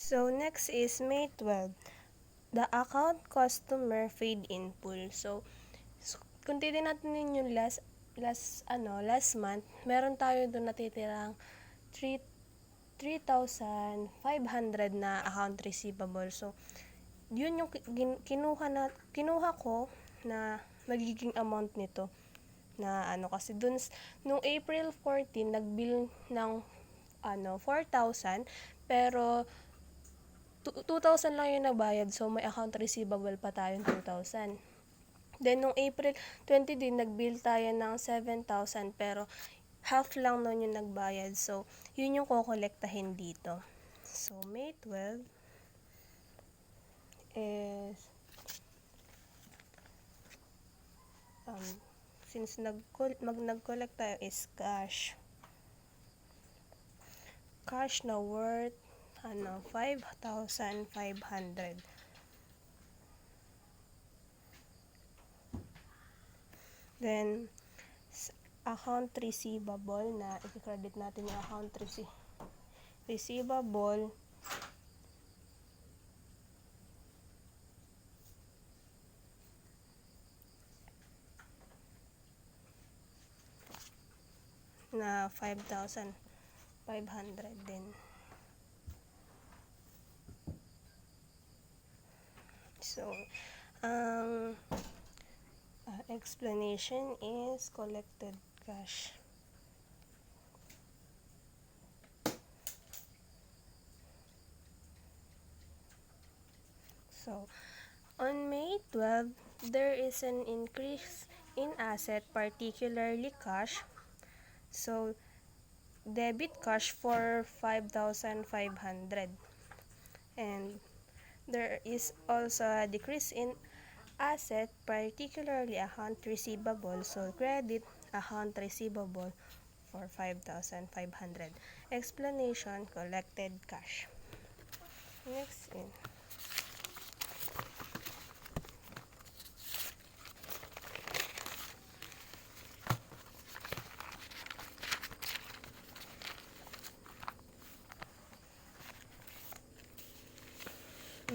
So, next is May 12. The account customer paid in full. So kung titignan natin yung last month, meron tayo doon natitiraang 3,500 na account receivable. So, yun yung kinuha ko na magiging amount nito. Na kasi dun, nung April 14, nag-bill ng 4,000, pero 2,000 lang yung nabayad, so may account receivable pa tayong 2,000. Then, nung April 20 din, nag-bill tayo ng 7,000, pero half lang nun yung nagbayad. So, yun yung kokolektahin dito. So, May 12 is, since nag-collect tayo is cash. Cash na worth 5,500. Then, account receivable na i-credit natin yung account receivable na 5,500 din. So, ang explanation is collected cash. So, on May 12, there is an increase in asset, particularly cash. So, debit cash for 5,500. And there is also a decrease in asset, particularly account receivable. So, credit account receivable for 5,500. Explanation, collected cash. Next in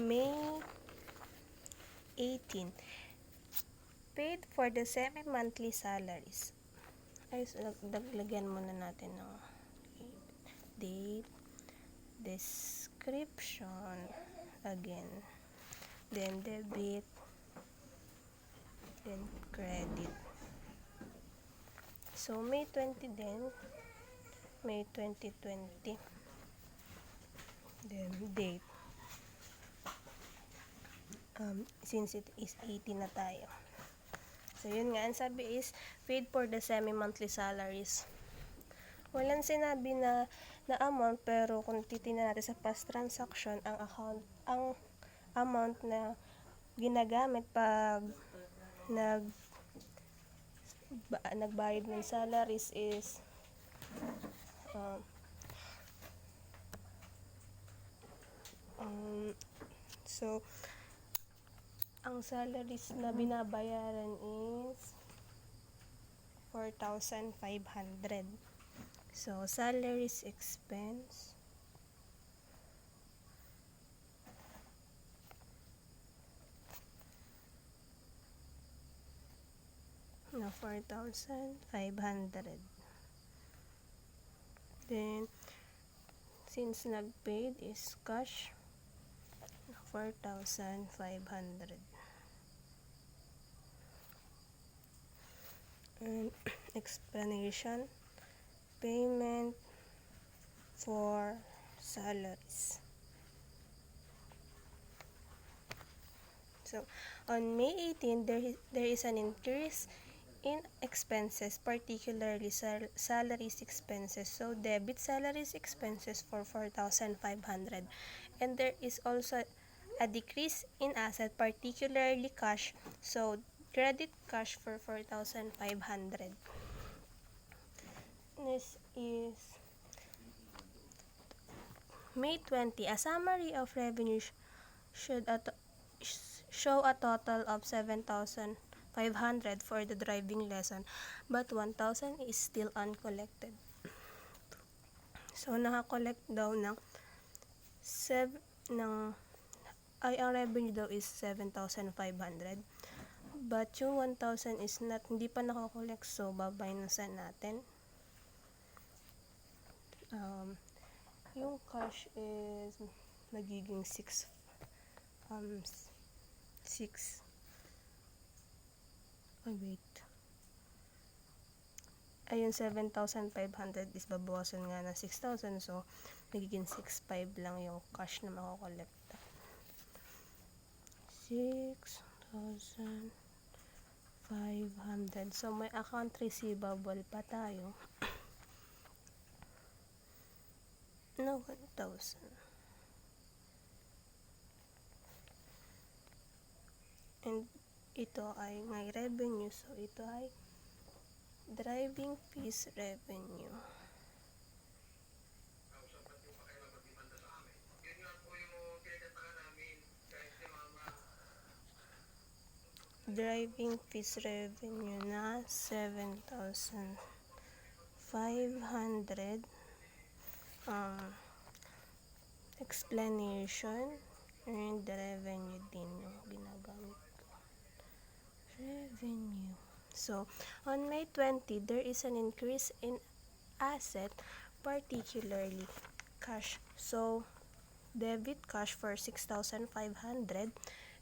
May 18, paid for the semi-monthly salaries. Ay, so, lagyan muna natin ng date, description, again, then debit, then credit. So, May 20 din, May 2020, then date. Since it is 18 na tayo. So, yun nga, ang sabi is, paid for the semi-monthly salaries. Walang sinabi na amount, pero kung titingnan natin sa past transaction, ang amount na ginagamit pag nagbayad ng salaries is so, ang salaries na binabayaran is 4,500. So, salaries expense na 4,500. Then, since nag-paid is cash, 4,500. And explanation, payment for salaries. So, on May 18, there is an increase in expenses, particularly salaries expenses. So, debit salaries expenses for 4,500. And there is also a decrease in asset, particularly cash. So, credit cash for 4,500. This is May 20. A summary of revenue should show a total of 7,500 for the driving lesson, but 1,000 is still uncollected. So, nakakollect daw ng ang revenue daw is 7,500. But yung 1,000 is hindi pa nakakollect, so babayaran natin. Yung cash is nagiging 6 ayun, 7,500 is babawasan nga na 6,000, so nagiging 6,500 lang yung cash na makokolekta. 6,500. So may account receivable pa tayo na 1,000. And ito ay may revenue, so ito ay driving fees revenue. Driving fees revenue na 7,500. Explanation, earned revenue din yung ginagamit ko. Revenue. So, on May 20, there is an increase in asset, particularly cash. So, debit cash for 6,500,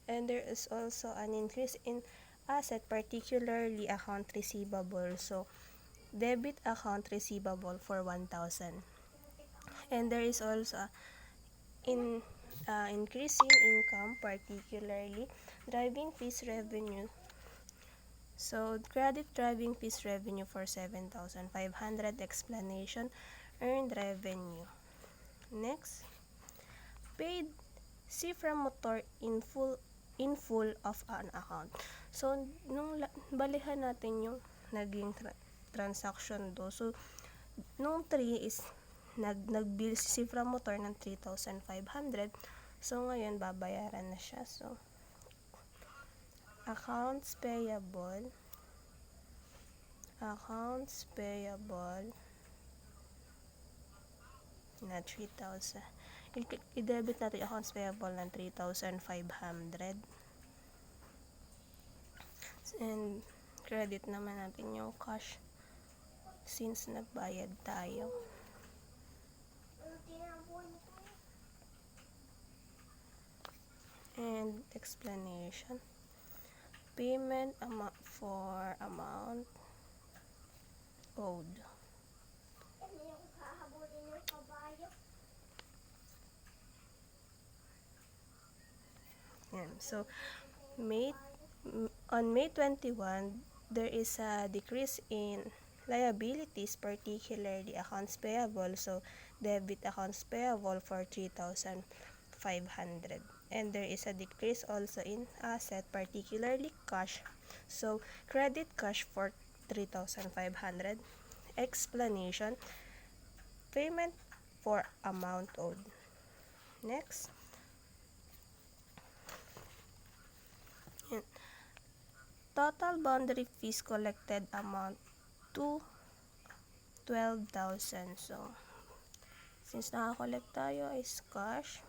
and there is also an increase in asset, particularly account receivable. So, debit account receivable for 1,000. And there is also increase in income, particularly driving fees revenue. So, credit driving fees revenue for 7,500. Explanation, earned revenue. Next, paid Cifra Motor in full of an account. So, nung balihan natin yung naging transaction do. So, nung 3 is nag-bill si Cifra Motor ng 3,500. So, ngayon, babayaran na siya. So, accounts payable na 3,000. I-debit natin accounts payable ng 3,500. And credit naman natin yung cash since nagbayad tayo. And explanation, payment amount for amount owed. So, on May 21, there is a decrease in liabilities, particularly accounts payable. So, debit accounts payable for 3,500. And there is a decrease also in asset, particularly cash. So, credit cash for 3,500. Explanation, payment for amount owed. Next, total boundary fees collected amount to 12,000. So, since nakakollect tayo is cash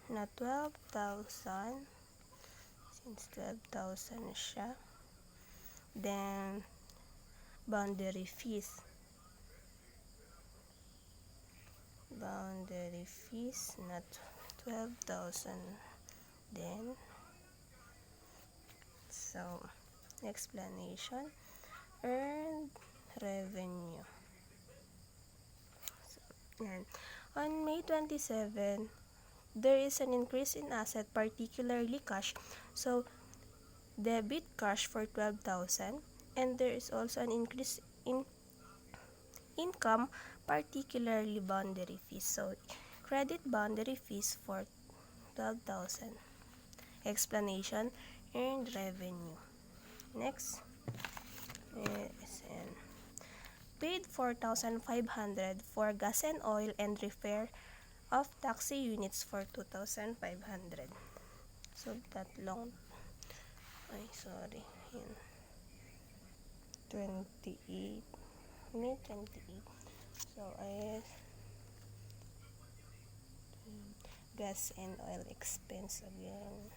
na 12,000. Since 12,000 siya. Then, boundary fees na 12,000 then. So, explanation, earned revenue. So, yan. On May 27, there is an increase in asset, particularly cash. So, debit cash for 12,000, and there is also an increase in income, particularly boundary fees. So, credit boundary fees for 12,000. Explanation, earned revenue. Next, paid 4,500 for gas and oil and repair of taxi units for 2,500. So, tatlong, yan. 28, May 28. So, gas and oil expense again.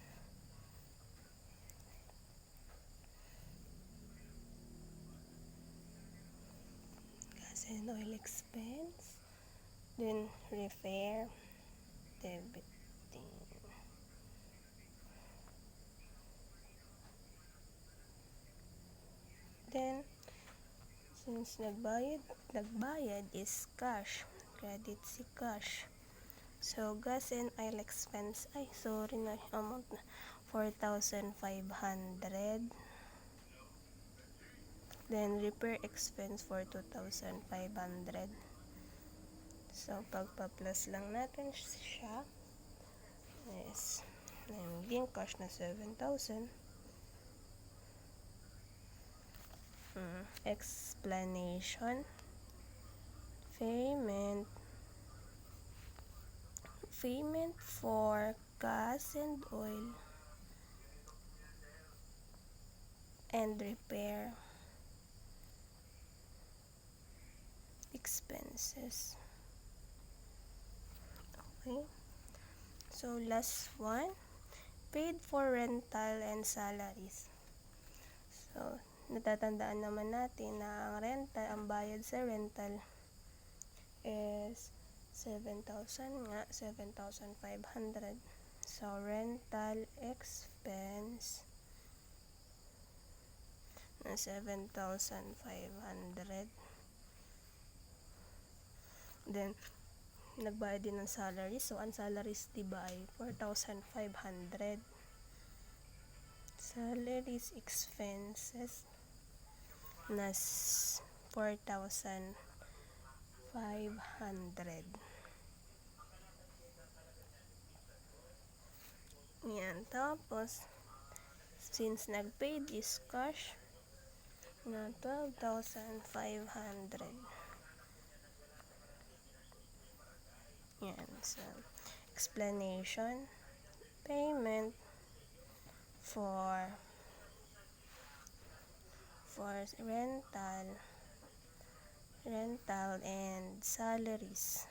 Gas and oil expense. Then repair, debiting. Then, since nagbayad is cash, credit si cash. So, gas and oil expense, sorry na, amount na, 4,500. Then, repair expense for 2,500. So, pagpa-plus lang natin siya, is, naging cash na 7,000. Explanation, payment for gas and oil and repair expenses. Okay, so last one, paid for rental and salaries. So, natatandaan naman natin na ang bayad sa rental is 7,000 nga, 7,500. So, rental expense na 7,500. Then, nagbayad din ng salaries. So, ang salaries diba ay 4,500. Salaries expenses na 4,500. Yan. Tapos, since nag-paid is cash na 12,500. Yan. So, explanation, payment for rental and salaries.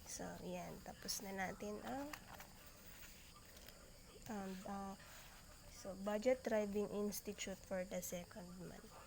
So, yan. Tapos na natin ang Budget Driving Institute for the second month.